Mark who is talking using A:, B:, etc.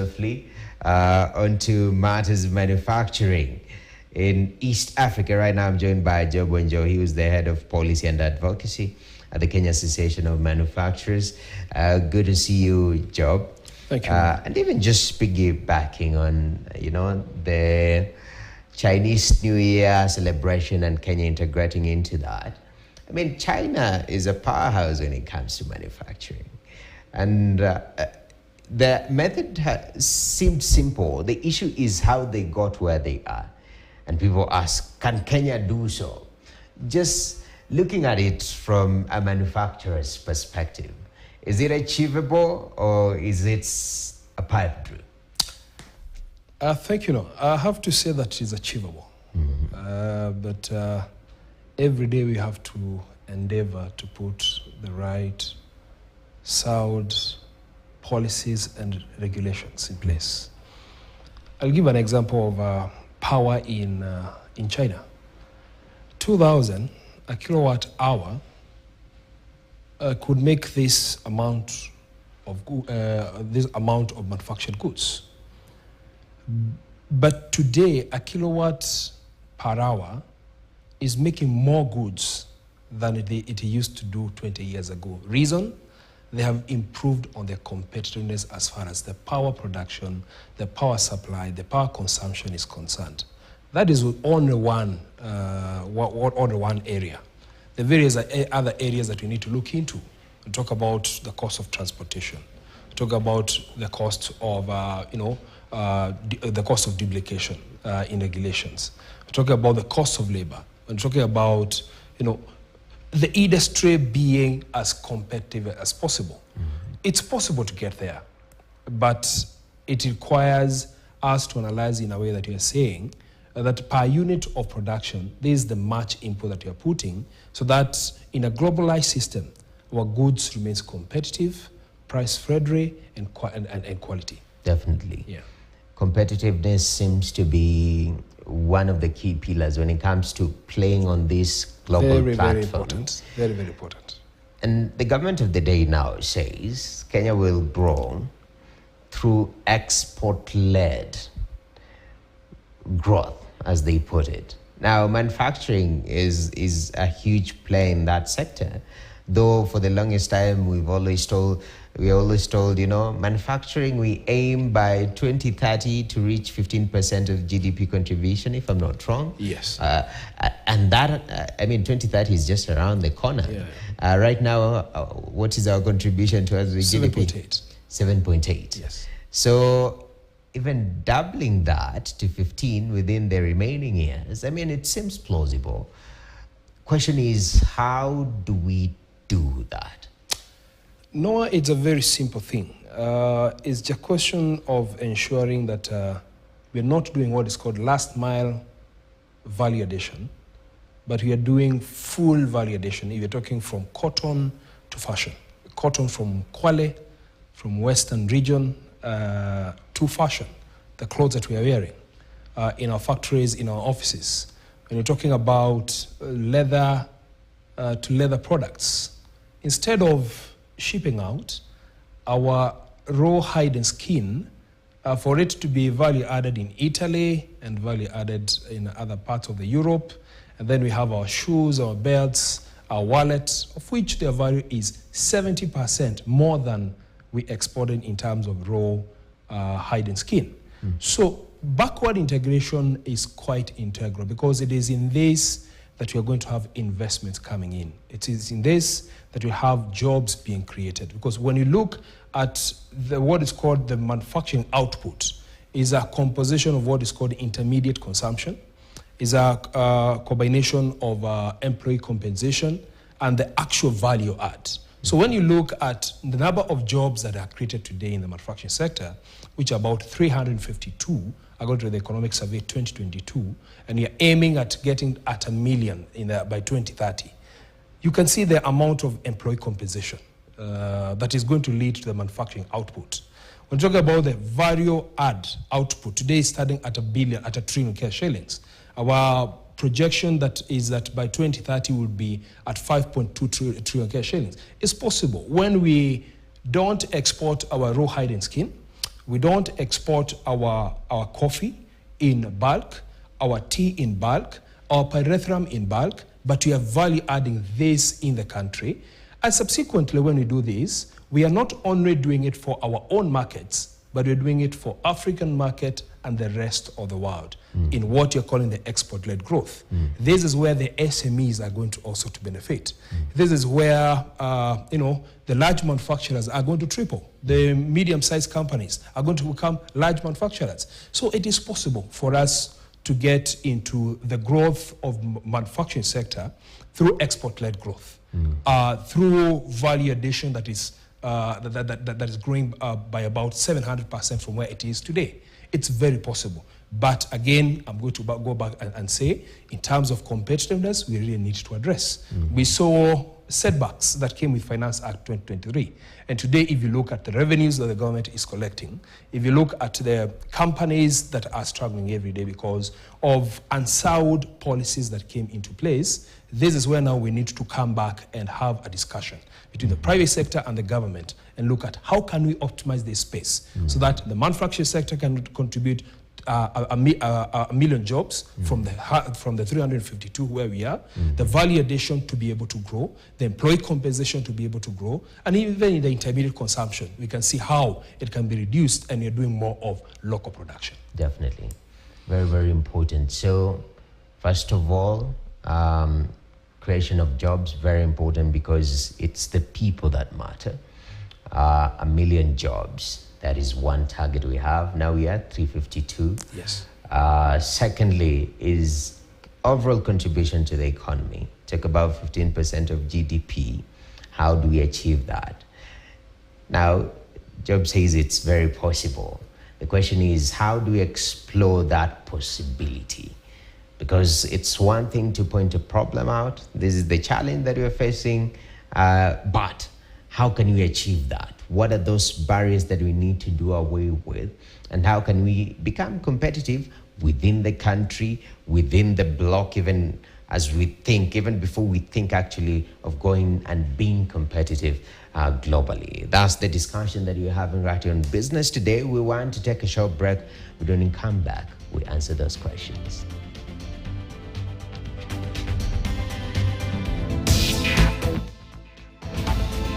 A: swiftly onto matters of manufacturing in East Africa. Right now, I'm joined by Joe Bonjo. He was the head of policy and advocacy at the Kenya Association of Manufacturers. Good to see you, Job.
B: Thank you.
A: And even just piggybacking on, the Chinese New Year celebration and Kenya integrating into that. I mean, China is a powerhouse when it comes to manufacturing. And the method seemed simple. The issue is how they got where they are. And people ask, can Kenya do so? Just looking at it from a manufacturer's perspective, is it achievable or is it a pipe dream?
B: Thank you. I have to say that it's achievable. Mm-hmm. But every day we have to endeavor to put the right sound policies and regulations in place. I'll give an example of power in China. 2000, a kilowatt hour could make this amount of manufactured goods. But today, a kilowatt per hour is making more goods than it used to do 20 years ago. Reason? They have improved on their competitiveness as far as the power production, the power supply, the power consumption is concerned. That is only one area. The various other areas that we need to look into. We talk about the cost of transportation. We talk about the cost of, the cost of duplication in regulations. We talk about the cost of labor. We're talking about, the industry being as competitive as possible. Mm-hmm. It's possible to get there, but it requires us to analyze in a way that you're saying that per unit of production, there is the much input that you're putting so that in a globalized system, our goods remains competitive, price-friendly, and quality.
A: Definitely.
B: Yeah.
A: Competitiveness seems to be one of the key pillars when it comes to playing on this global platform.
B: Very important. Very, very important.
A: And the government of the day now says Kenya will grow through export-led growth, as they put it. Now, manufacturing is a huge play in that sector. Though for the longest time, we're always told, manufacturing, we aim by 2030 to reach 15% of GDP contribution, if I'm not wrong.
B: Yes.
A: And that, 2030 is just around the corner. Yeah. Right now, what is our contribution towards the GDP? 7.8.
B: Yes.
A: So even doubling that to 15 within the remaining years, it seems plausible. Question is, how do we do that?
B: No, it's a very simple thing. It's just a question of ensuring that we're not doing what is called last mile value addition, but we are doing full value addition. If you're talking from cotton to fashion, cotton from Kwale, from Western region to fashion, the clothes that we are wearing in our factories, in our offices. When you're talking about leather to leather products, instead of shipping out our raw hide and skin for it to be value added in Italy and value added in other parts of the Europe, and then we have our shoes, our belts, our wallets, of which their value is 70% more than we exported in terms of raw hide and skin. So backward integration is quite integral because it is in this that we are going to have investments coming in. It is in this that we have jobs being created. Because when you look at what is called the manufacturing output, is a composition of what is called intermediate consumption, is a combination of employee compensation and the actual value add. So when you look at the number of jobs that are created today in the manufacturing sector, which are about 352, according to the Economic Survey 2022, and you're aiming at getting at 1 million by 2030, you can see the amount of employee compensation that is going to lead to the manufacturing output. When you talk about the value add output, today is starting at 1 billion, at 1 trillion shillings. Our projection that is that by 2030 will be at 5.2 trillion shillings. It's possible when we don't export our raw hide and skin, We don't export our coffee in bulk, our tea in bulk, our pyrethrum in bulk, but we are value adding this in the country. And subsequently, when we do this, we are not only doing it for our own markets, but we're doing it for African market and the rest of the world in what you're calling the export-led growth. This is where the SMEs are going to also to benefit. This is where the large manufacturers are going to triple. The medium-sized companies are going to become large manufacturers. So it is possible for us to get into the growth of manufacturing sector through export-led growth, through value addition that is growing by about 700% from where it is today. It's very possible. But again, I'm going to go back and say, in terms of competitiveness, we really need to address. We saw setbacks that came with Finance Act 2023. And today, if you look at the revenues that the government is collecting, if you look at the companies that are struggling every day because of unsound policies that came into place, this is where now we need to come back and have a discussion between the private sector and the government and look at how can we optimize this space so that the manufacturing sector can contribute a million jobs from the 352 where we are, the value addition to be able to grow, the employee compensation to be able to grow, and even in the intermediate consumption, we can see how it can be reduced and you're doing more of local production.
A: Definitely. Very, very important. So, first of all, creation of jobs, very important because it's the people that matter. 1 million jobs. That is one target we have. Now we are at 352.
B: Yes.
A: Secondly is overall contribution to the economy. Take about 15% of GDP. How do we achieve that? Now, Job says it's very possible. The question is, how do we explore that possibility? Because it's one thing to point a problem out. This is the challenge that we're facing. But how can we achieve that? What are those barriers that we need to do away with? And how can we become competitive within the country, within the bloc, even as we think, even before we think actually of going and being competitive globally? That's the discussion that we're having right here on Business Today. We want to take a short break. We don't come back. We answer those questions.